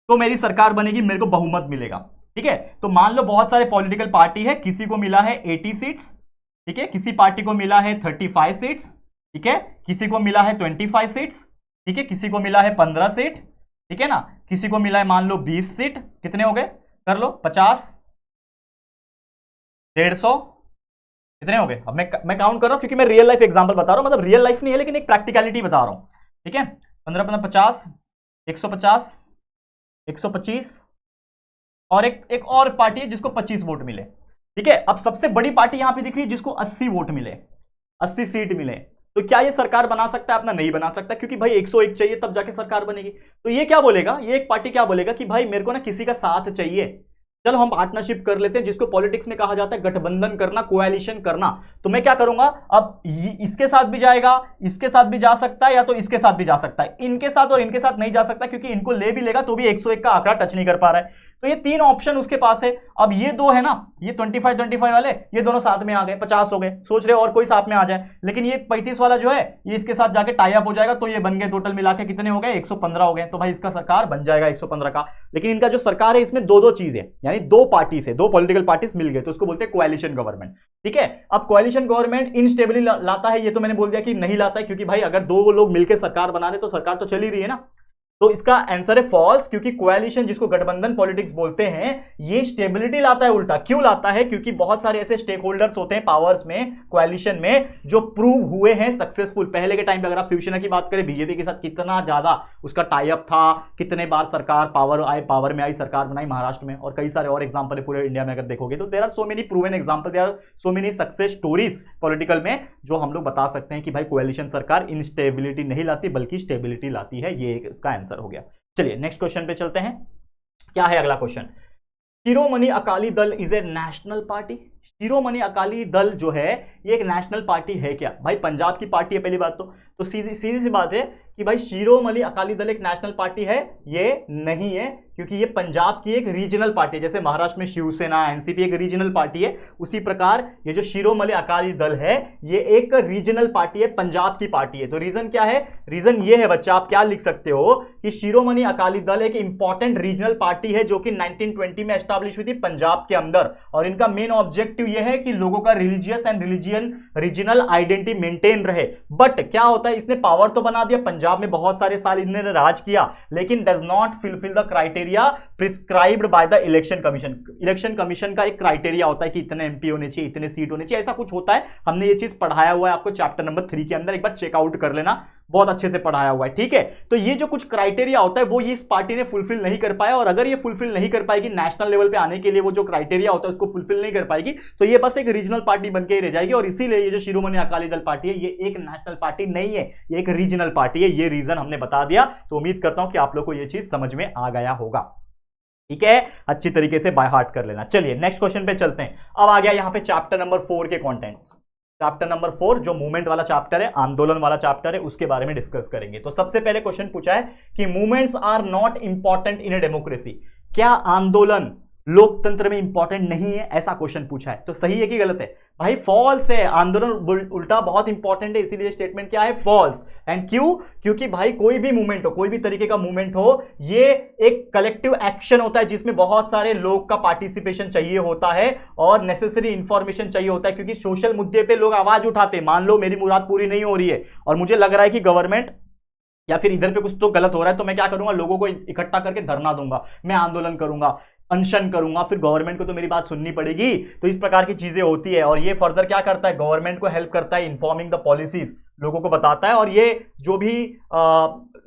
तो मेरी सरकार बनेगी, मेरे को बहुमत मिलेगा। ठीक है, तो मान लो बहुत सारे पॉलिटिकल पार्टी है, किसी को मिला है 80 सीट्स, ठीक है, किसी पार्टी को मिला है 35 सीट्स, ठीक है, किसी को मिला है 25 सीट्स, ठीक है, किसी को मिला है 15 सीट, ठीक है ना, किसी को मिला है मान लो 20 सीट। कितने हो गए? कर लो, 50, 150, कितने हो गए? अब मैं काउंट कर रहा हूं क्योंकि मैं रियल लाइफ एग्जांपल बता रहा हूं, मतलब रियल लाइफ नहीं है लेकिन एक प्रैक्टिकलिटी बता रहा हूं। ठीक है, 15 15 50, 150, 125 और एक और पार्टी है जिसको 25 वोट मिले। ठीक है, अब सबसे बड़ी पार्टी यहां पे दिख रही है जिसको 80 वोट मिले, 80 सीट मिले। तो क्या ये सरकार बना सकता है अपना? नहीं बना सकता, क्योंकि भाई 101 चाहिए तब जाके सरकार बनेगी। तो ये क्या बोलेगा, ये एक पार्टी क्या बोलेगा कि भाई मेरे को ना किसी का साथ चाहिए, चलो हम पार्टनरशिप कर लेते हैं, जिसको पॉलिटिक्स में कहा जाता है गठबंधन करना, कोएलिशन करना। तो मैं क्या करूंगा, अब इसके साथ भी जाएगा, इसके साथ भी जा सकता है, या तो इसके साथ भी जा सकता है, इनके साथ और इनके साथ नहीं जा सकता, क्योंकि इनको ले भी लेगा तो भी 101 का आंकड़ा टच नहीं कर पा रहा है। तो ये तीन ऑप्शन उसके पास है। अब ये दो है ना, ये 25 वाले, ये दोनों साथ में आ गए, 50 हो गए, सोच रहे और कोई साथ में आ जाए, लेकिन ये 35 वाला जो है ये इसके साथ जाके टाई अप हो जाएगा, तो ये बन गए टोटल मिला के कितने हो गए? 115 हो गए। तो भाई इसका सरकार बन जाएगा 115 का। लेकिन इनका जो सरकार है इसमें दो चीज है, यानी दो पार्टी से, दो पॉलिटिकल पार्टीज मिल गए, तो उसको बोलते हैं कोएलिशन गवर्नमेंट। ठीक है, अब कोएलिशन गवर्नमेंट इंस्टेबिलिटी लाता है, ये तो मैंने बोल दिया कि नहीं लाता है, क्योंकि भाई अगर दो लोग मिलकर सरकार बना रहे तो सरकार तो चल ही रही है ना। तो इसका आंसर है फॉल्स, क्योंकि कोएलिशन जिसको गठबंधन पॉलिटिक्स बोलते हैं ये स्टेबिलिटी लाता है। उल्टा क्यों लाता है? क्योंकि बहुत सारे ऐसे स्टेक होल्डर्स होते हैं पावर्स में, कोएलिशन में, जो प्रूव हुए हैं सक्सेसफुल। पहले के टाइम पे अगर आप शिवसेना की बात करें, बीजेपी के साथ कितना ज्यादा उसका टाई अप था, कितने बार सरकार पावर में आई, सरकार बनाई महाराष्ट्र में, और कई सारे और एग्जाम्पल है पूरे इंडिया में अगर देखोगे तो there are so many proven example, there are so many success stories political में, जो हम लोग बता सकते हैं कि भाई कोएलिशन सरकार इंस्टेबिलिटी नहीं लाती बल्कि स्टेबिलिटी लाती है। ये इसका आंसर हो गया। चलिए नेक्स्ट क्वेश्चन पे चलते हैं। क्या है अगला question? Shiromani Akali Dal is a national party. Shiromani Akali Dal जो है ये एक नेशनल पार्टी है क्या? भाई पंजाब की पार्टी है पहली बात तो सीधी सी बात है कि भाई शिरोमणि अकाली दल एक नेशनल पार्टी है? ये नहीं है, क्योंकि ये पंजाब की एक रीजनल पार्टी है। जैसे महाराष्ट्र में शिवसेना, एनसीपी एक रीजनल पार्टी है, उसी प्रकार ये जो शिरोमणि अकाली दल है ये एक रीजनल पार्टी है, पंजाब की पार्टी है। तो रीजन क्या है? रीजन ये है बच्चा, आप क्या लिख सकते हो कि शिरोमणि अकाली दल एक इंपॉर्टेंट रीजनल पार्टी है जो कि 1920 में एस्टैब्लिश हुई थी पंजाब के अंदर, और इनका मेन ऑब्जेक्टिव यह है कि लोगों का religious and regional identity maintain रहे। बट क्या होता है, इसने पावर तो बना दिया, पंजाब में बहुत सारे साल इन्होंने राज किया, लेकिन does not fulfil the criteria prescribed by the election commission. Election commission का एक क्राइटेरिया होता है कि इतने एमपी होने चाहिए, इतने सीट होने चाहिए, ऐसा कुछ होता है। हमने ये चीज पढ़ाया हुआ है आपको चैप्टर नंबर 3 के अंदर, एक बार चेकआउट कर लेना, बहुत अच्छे से पढ़ाया हुआ है। ठीक है, तो ये जो कुछ क्राइटेरिया होता है वो इस पार्टी ने फुलफिल नहीं कर पाया, और अगर ये फुलफिल नहीं कर पाएगी नेशनल लेवल पे आने के लिए, वो जो क्राइटेरिया होता है उसको फुलफिल नहीं कर पाएगी, तो ये बस एक रीजनल पार्टी बनके ही रह जाएगी। और इसीलिए ये जो शिरोमणि अकाली दल पार्टी है ये एक नेशनल पार्टी नहीं है, ये एक रीजनल पार्टी है। ये रीजन हमने बता दिया, तो उम्मीद करता हूं कि आप लोग को ये चीज समझ में आ गया होगा। ठीक है, अच्छी तरीके से बाय हार्ट कर लेना। चलिए नेक्स्ट क्वेश्चन पे चलते हैं। अब आ गया यहां पे चैप्टर नंबर 4 के कंटेंट्स। चैप्टर नंबर 4 जो मूवमेंट वाला चैप्टर है, आंदोलन वाला चैप्टर है, उसके बारे में डिस्कस करेंगे। तो सबसे पहले क्वेश्चन पूछा है कि movements are not important in a democracy. क्या आंदोलन लोकतंत्र में इंपॉर्टेंट नहीं है? ऐसा क्वेश्चन पूछा है। तो सही है कि गलत है? भाई फॉल्स है, आंदोलन उल्टा बहुत इंपॉर्टेंट है, इसीलिए स्टेटमेंट क्या है? फॉल्स। एंड क्यों? क्योंकि भाई कोई भी मूवमेंट हो, कोई भी तरीके का मूवमेंट हो, ये एक कलेक्टिव एक्शन होता है जिसमें बहुत सारे लोग का पार्टिसिपेशन चाहिए होता है और नेसेसरी इंफॉर्मेशन चाहिए होता है, क्योंकि सोशल मुद्दे पे लोग आवाज उठाते हैं। मान लो मेरी मुराद पूरी नहीं हो रही है और मुझे लग रहा है कि गवर्नमेंट या फिर इधर पे कुछ तो गलत हो रहा है, तो मैं क्या करूंगा, लोगों को इकट्ठा करके धरना दूंगा, मैं आंदोलन करूंगा, अनशन करूंगा, फिर गवर्नमेंट को तो मेरी बात सुननी पड़ेगी। तो इस प्रकार की चीजें होती है, और ये फर्दर क्या करता है, गवर्नमेंट को हेल्प करता है इन्फॉर्मिंग द पॉलिसीज, लोगों को बताता है। और ये जो भी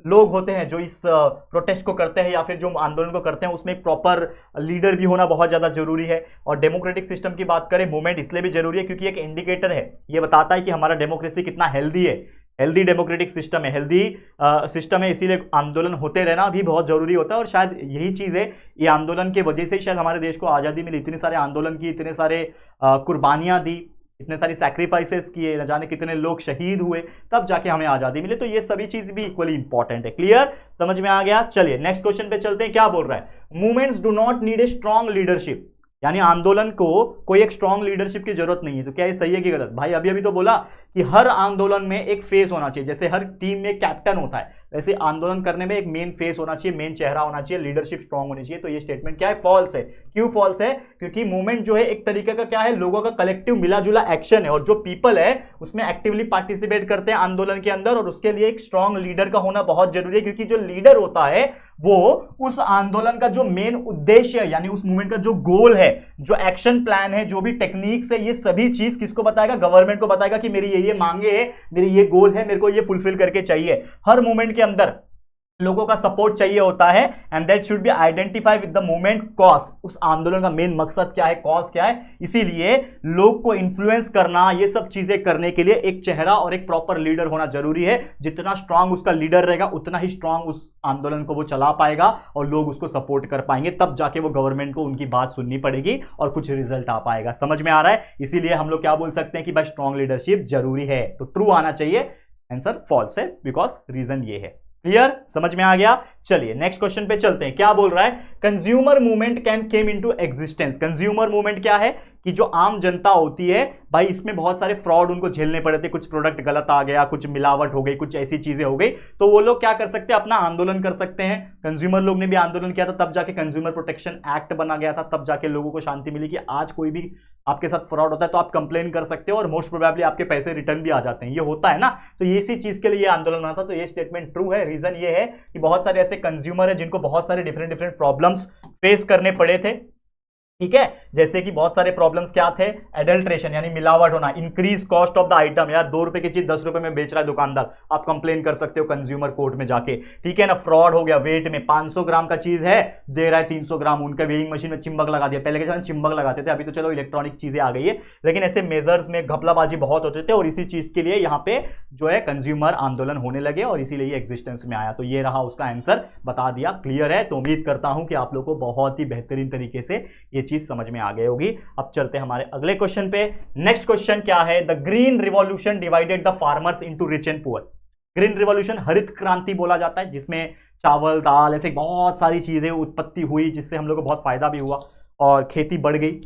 लोग होते हैं जो इस प्रोटेस्ट को करते हैं या फिर जो आंदोलन को करते हैं, उसमें प्रॉपर लीडर भी होना बहुत ज्यादा जरूरी है। और डेमोक्रेटिक सिस्टम की बात करें, मूवमेंट इसलिए भी जरूरी है क्योंकि एक इंडिकेटर है, ये बताता है कि हमारा डेमोक्रेसी कितना हेल्दी है, हेल्दी डेमोक्रेटिक सिस्टम है, हेल्दी सिस्टम है, इसीलिए आंदोलन होते रहना भी बहुत जरूरी होता है। और शायद यही चीज़ है, ये आंदोलन के वजह से ही शायद हमारे देश को आज़ादी मिली, इतने सारे आंदोलन की, इतने सारे कुर्बानियाँ दी, इतने सारी सैक्रिफाइसेस किए, न जाने कितने लोग शहीद हुए, तब जाके हमें आजादी मिली। तो ये सभी चीज भी इक्वली इंपॉर्टेंट है। क्लियर, समझ में आ गया। चलिए नेक्स्ट क्वेश्चन पे चलते हैं। क्या बोल रहा है, movements do not need a strong leadership, यानी आंदोलन को कोई एक स्ट्रॉन्ग लीडरशिप की जरूरत नहीं है। तो क्या ये सही है कि गलत? भाई अभी अभी तो बोला कि हर आंदोलन में एक फेस होना चाहिए, जैसे हर टीम में एक कैप्टन होता है, वैसे आंदोलन करने में एक मेन फेस होना चाहिए, मेन चेहरा होना चाहिए, लीडरशिप स्ट्रॉन्ग होनी चाहिए। तो ये स्टेटमेंट क्या है, फॉल्स है। क्यों फॉल्स है? क्योंकि मूवमेंट जो है एक तरीके का क्या है, लोगों का कलेक्टिव मिला जुला एक्शन है, और जो पीपल है उसमें एक्टिवली पार्टिसिपेट करते हैं आंदोलन के अंदर, और उसके लिए एक स्ट्रॉन्ग लीडर का होना बहुत जरूरी है, क्योंकि जो लीडर होता है वो उस आंदोलन का जो मेन उद्देश्य है, यानी उस मूवमेंट का जो गोल है, जो एक्शन प्लान है, जो भी टेक्निक्स है, ये सभी चीज किसको बताएगा, गवर्नमेंट को बताएगा कि मेरी ये मांगे है, मेरी ये गोल है, मेरे को ये फुलफिल करके चाहिए। हर मूवमेंट के अंदर लोगों का सपोर्ट चाहिए होता है, and that should be identify with the movement cause. उस आंदोलन का मेन मकसद क्या है, कॉज क्या है, इसीलिए लोग को इन्फ्लुएंस करना, ये सब चीजें करने के लिए एक चेहरा और एक प्रॉपर लीडर होना जरूरी है। जितना स्ट्रांग उसका लीडर रहेगा उतना ही स्ट्रांग उस आंदोलन को वो चला पाएगा और लोग उसको सपोर्ट कर पाएंगे, तब जाके वो गवर्नमेंट को उनकी बात सुननी पड़ेगी और कुछ रिजल्ट आ पाएगा। समझ में आ रहा है? इसीलिए हम लोग क्या बोल सकते हैं कि भाई स्ट्रांग लीडरशिप जरूरी है। तो ट्रू आना चाहिए, आंसर फॉल्स है, बिकॉज रीजन ये है। क्लियर, समझ में आ गया। चलिए नेक्स्ट क्वेश्चन पे चलते हैं। क्या बोल रहा है, consumer movement can came into existence. Consumer movement क्या है कि जो आम जनता होती है भाई, इसमें बहुत सारे फ्रॉड उनको झेलने पड़े थे, कुछ प्रोडक्ट गलत आ गया, कुछ मिलावट हो गई, कुछ ऐसी चीजें हो गई, तो वो लोग क्या कर सकते हैं, अपना आंदोलन कर सकते हैं। कंज्यूमर लोग ने भी आंदोलन किया था, तब जाके कंज्यूमर प्रोटेक्शन एक्ट बना गया था, तब जाके लोगों को शांति मिली कि आज कोई भी आपके साथ फ्रॉड होता है तो आप कंप्लेन कर सकते हो और मोस्ट प्रोबेबली आपके पैसे रिटर्न भी आ जाते हैं। ये होता है ना, तो ये इसी चीज के लिए ये आंदोलन हुआ था। तो ये स्टेटमेंट ट्रू है। रीजन ये है कि बहुत सारे ऐसे कंज्यूमर है जिनको बहुत सारे डिफरेंट प्रॉब्लम्स फेस करने पड़े थे, ठीक है। जैसे कि बहुत सारे प्रॉब्लम्स क्या थे, एडल्ट्रेशन यानी मिलावट होना, increase cost of the item, यार 2 रुपए की चीज 10 रुपए में बेच रहा है दुकानदार, आप कंप्लेन कर सकते हो कंज्यूमर कोर्ट में जाके, ठीक है ना। फ्रॉड हो गया, वेट में 500 ग्राम का चीज है, दे रहा है 300 ग्राम, उनका वेइंग मशीन में चिंबक लगा दिया। पहले के जमाने चिंबक लगाते थे, अभी तो चलो इलेक्ट्रॉनिक चीजें आ गई है, लेकिन ऐसे मेजर्स में घपलाबाजी बहुत होते थे, और इसी चीज के लिए यहाँ पे जो है कंज्यूमर आंदोलन होने लगे और इसीलिए ये एग्जिस्टेंस में आया। तो ये रहा उसका आंसर, बता दिया। क्लियर है? तो उम्मीद करता हूं कि आप लोग को बहुत ही बेहतरीन तरीके से ये चीज समझ में आ गई होगी। अब चलते हैं हमारे अगले क्वेश्चन पे। नेक्स्ट क्वेश्चन क्या है, the green revolution divided the farmers into rich and poor. Green revolution हरित क्रांति बोला जाता है, जिसमें चावल दाल ऐसे बहुत सारी चीजें उत्पत्ति हुई, जिससे हम लोग को बहुत फायदा भी हुआ और खेती बढ़ गई,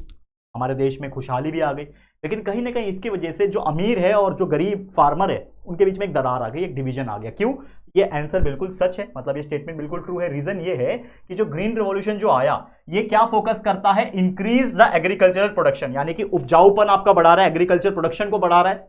हमारे देश में खुशहाली भी आ गई। लेकिन कहीं ना कहीं इसकी वजह से जो अमीर है और जो गरीब फार्मर है उनके बीच में एक दरार आ गई, एक डिवीजन आ गया। क्यों? ये आंसर बिल्कुल सच है, मतलब ये स्टेटमेंट बिल्कुल ट्रू है। रीजन ये है कि जो ग्रीन रिवॉल्यूशन जो आया, ये क्या फोकस करता है, इंक्रीज द एग्रीकल्चरल प्रोडक्शन, यानी कि उपजाऊपन आपका बढ़ा रहा है, एग्रीकल्चर प्रोडक्शन को बढ़ा रहा है,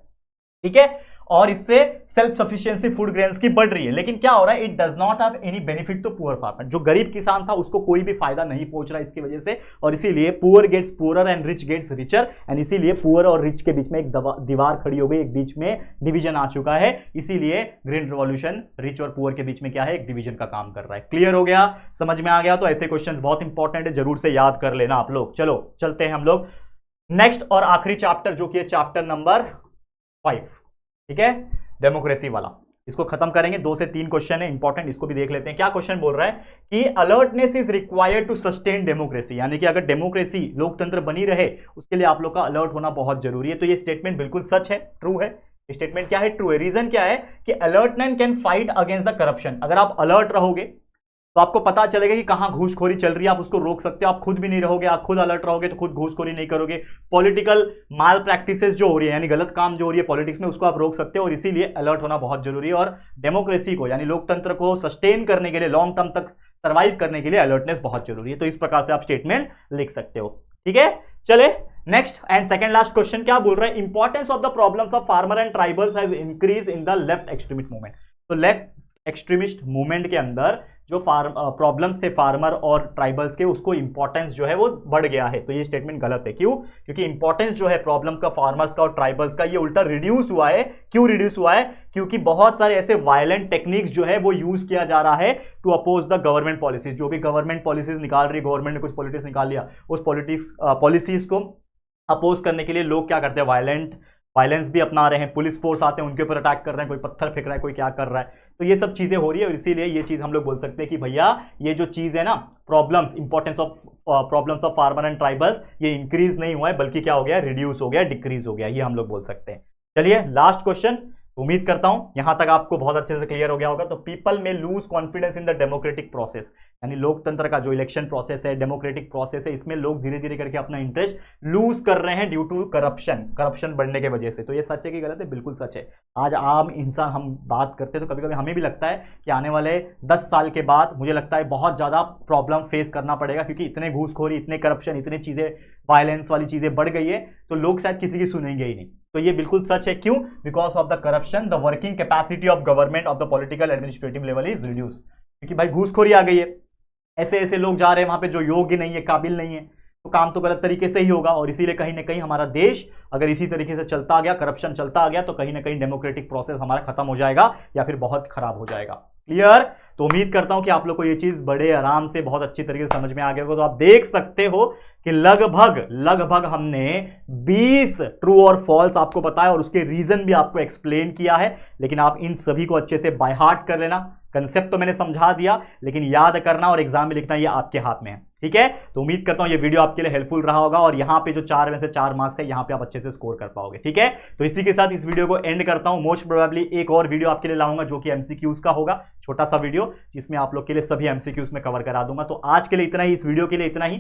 ठीक है, और इससे सेल्फ सफिशिएंसी फूड ग्रेन्स की बढ़ रही है। लेकिन क्या हो रहा है, it does not have any benefit to poor farmer. जो गरीब किसान था उसको कोई भी फायदा नहीं पहुंच रहा इसकी वजह से, और इसीलिए poor gets poorer and rich gets richer, and इसीलिए पुअर और रिच के बीच में एक दीवार खड़ी हो गई, एक बीच में डिवीजन आ चुका है। इसीलिए ग्रीन रिवॉल्यूशन रिच और पुअर के बीच में क्या है, एक डिवीजन का काम कर रहा है। क्लियर हो गया, समझ में आ गया? तो ऐसे क्वेश्चन बहुत इंपॉर्टेंट है, जरूर से याद कर लेना आप लोग। चलो चलते हैं हम लोग नेक्स्ट और आखिरी चैप्टर, जो कि है चैप्टर नंबर 5, ठीक है, डेमोक्रेसी वाला। इसको खत्म करेंगे। 2 से 3 क्वेश्चन है इंपॉर्टेंट, इसको भी देख लेते हैं। क्या क्वेश्चन बोल रहा है कि alertness is required to sustain democracy, यानी कि अगर डेमोक्रेसी लोकतंत्र बनी रहे उसके लिए आप लोग का अलर्ट होना बहुत जरूरी है। तो ये स्टेटमेंट बिल्कुल सच है, ट्रू है। स्टेटमेंट क्या है, ट्रू है। रीजन क्या है कि alertness can fight against the corruption. अगर आप अलर्ट रहोगे तो आपको पता चलेगा कि कहां घूसखोरी चल रही है, आप उसको रोक सकते हो। आप खुद भी नहीं रहोगे, आप खुद अलर्ट रहोगे तो खुद घूसखोरी नहीं करोगे। पॉलिटिकल माल प्रैक्टिसेस जो हो रही है, यानी गलत काम जो हो रही है पॉलिटिक्स में, उसको आप रोक सकते हो, और इसीलिए अलर्ट होना बहुत जरूरी है। और डेमोक्रेसी को यानी लोकतंत्र को सस्टेन करने के लिए, लॉन्ग टर्म तक सर्वाइव करने के लिए अलर्टनेस बहुत जरूरी है। तो इस प्रकार से आप स्टेटमेंट लिख सकते हो, ठीक है। चले next and second last question. क्या बोल रहा है, importance of the problems of farmer and tribals has increase in the left extremist movement. तो लेफ्ट एक्सट्रीमिस्ट मूवमेंट के अंदर जो प्रॉब्लम्स थे फार्मर और ट्राइबल्स के, उसको इंपॉर्टेंस जो है वो बढ़ गया है। तो ये स्टेटमेंट गलत है। क्यों? क्योंकि इंपॉर्टेंस जो है प्रॉब्लम्स का, फार्मर्स का और ट्राइबल्स का, ये उल्टा रिड्यूस हुआ है। क्यों रिड्यूस हुआ है? क्योंकि बहुत सारे ऐसे वायलेंट टेक्निक्स जो है वो यूज किया जा रहा है to oppose the government policies. जो भी गवर्नमेंट पॉलिसीज निकाल रही है, गवर्नमेंट ने कुछ पॉलिटिक्स निकाल लिया, उस पॉलिसीज को अपोज करने के लिए लोग क्या करते हैं, वायलेंस भी अपना रहे हैं। पुलिस फोर्स आते हैं, उनके ऊपर अटैक कर रहे हैं, कोई पत्थर फेंक रहा है, कोई क्या कर रहा है। तो ये सब चीजें हो रही है और इसीलिए ये चीज हम लोग बोल सकते हैं कि भैया ये जो चीज है ना, problems, importance of problems of farmer and tribals, ये इंक्रीज नहीं हुआ है बल्कि क्या हो गया, रिड्यूस हो गया, डिक्रीज हो गया, ये हम लोग बोल सकते हैं। चलिए लास्ट क्वेश्चन, उम्मीद करता हूं यहां तक आपको बहुत अच्छे से क्लियर हो गया होगा। तो पीपल में loose confidence in the democratic process, यानी लोकतंत्र का जो इलेक्शन प्रोसेस है, डेमोक्रेटिक प्रोसेस है, इसमें लोग धीरे धीरे करके अपना इंटरेस्ट लूज कर रहे हैं ड्यू टू करप्शन बढ़ने की वजह से। तो ये सच है कि गलत है? बिल्कुल सच है। आज आम इंसान हम बात करते हैं तो कभी कभी हमें भी लगता है कि आने वाले 10 साल के बाद मुझे लगता है बहुत ज्यादा प्रॉब्लम फेस करना पड़ेगा, क्योंकि इतने घूसखोरी, इतने करप्शन, इतनी चीजें, वायलेंस वाली चीजें बढ़ गई है, तो लोग शायद किसी की सुनेंगे ही नहीं। तो ये बिल्कुल सच है। क्यों? Because of the corruption the working capacity of government of the political administrative level is reduce. क्योंकि भाई घूसखोरी आ गई है, ऐसे ऐसे लोग जा रहे हैं वहां पे जो योग्य नहीं है, काबिल नहीं है, तो काम तो गलत तरीके से ही होगा। और इसीलिए कहीं ना कहीं हमारा देश अगर इसी तरीके से चलता गया, करप्शन चलता गया, तो कहीं ना कहीं डेमोक्रेटिक प्रोसेस हमारा खत्म हो जाएगा या फिर बहुत खराब हो जाएगा। क्लियर? तो उम्मीद करता हूं कि आप लोग को ये चीज बड़े आराम से बहुत अच्छी तरीके से समझ में आ गया होगा। तो आप देख सकते हो कि लगभग हमने 20 ट्रू और फॉल्स आपको बताया और उसके रीजन भी आपको एक्सप्लेन किया है। लेकिन आप इन सभी को अच्छे से बाय हार्ट कर लेना। कंसेप्ट तो मैंने समझा दिया, लेकिन याद करना और एग्जाम में लिखना ये आपके हाथ में है। ठीक है? तो उम्मीद करता हूं ये वीडियो आपके लिए हेल्पफुल रहा होगा और यहां पे जो 4 में से 4 मार्क्स है, यहां पे आप अच्छे से स्कोर कर पाओगे। ठीक है? तो इसी के साथ इस वीडियो को एंड करता हूं। मोस्ट प्रोबेबली एक और वीडियो आपके लिए लाऊंगा जो कि एमसीक्यूज का होगा, छोटा सा वीडियो जिसमें आप लोग के लिए सभी एमसीक्यूज में कवर करा दूंगा। तो आज के लिए इतना ही, इस वीडियो के लिए इतना ही।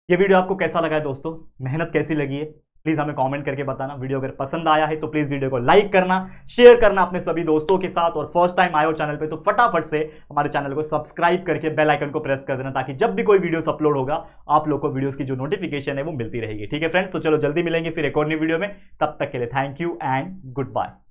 ये वीडियो आपको कैसा लगा है दोस्तों? मेहनत कैसी लगी है? प्लीज हमें कमेंट करके बताना। वीडियो अगर पसंद आया है तो प्लीज वीडियो को लाइक करना, शेयर करना अपने सभी दोस्तों के साथ, और फर्स्ट टाइम आए हो चैनल पे तो फटाफट से हमारे चैनल को सब्सक्राइब करके बेल आइकन को प्रेस कर देना, ताकि जब भी कोई वीडियोस अपलोड होगा आप लोग को वीडियोस की जो नोटिफिकेशन है वो मिलती रहेगी। ठीक है फ्रेंड्स? तो चलो जल्दी मिलेंगे फिर एक और नई वीडियो में। तब तक के लिए thank you and good bye.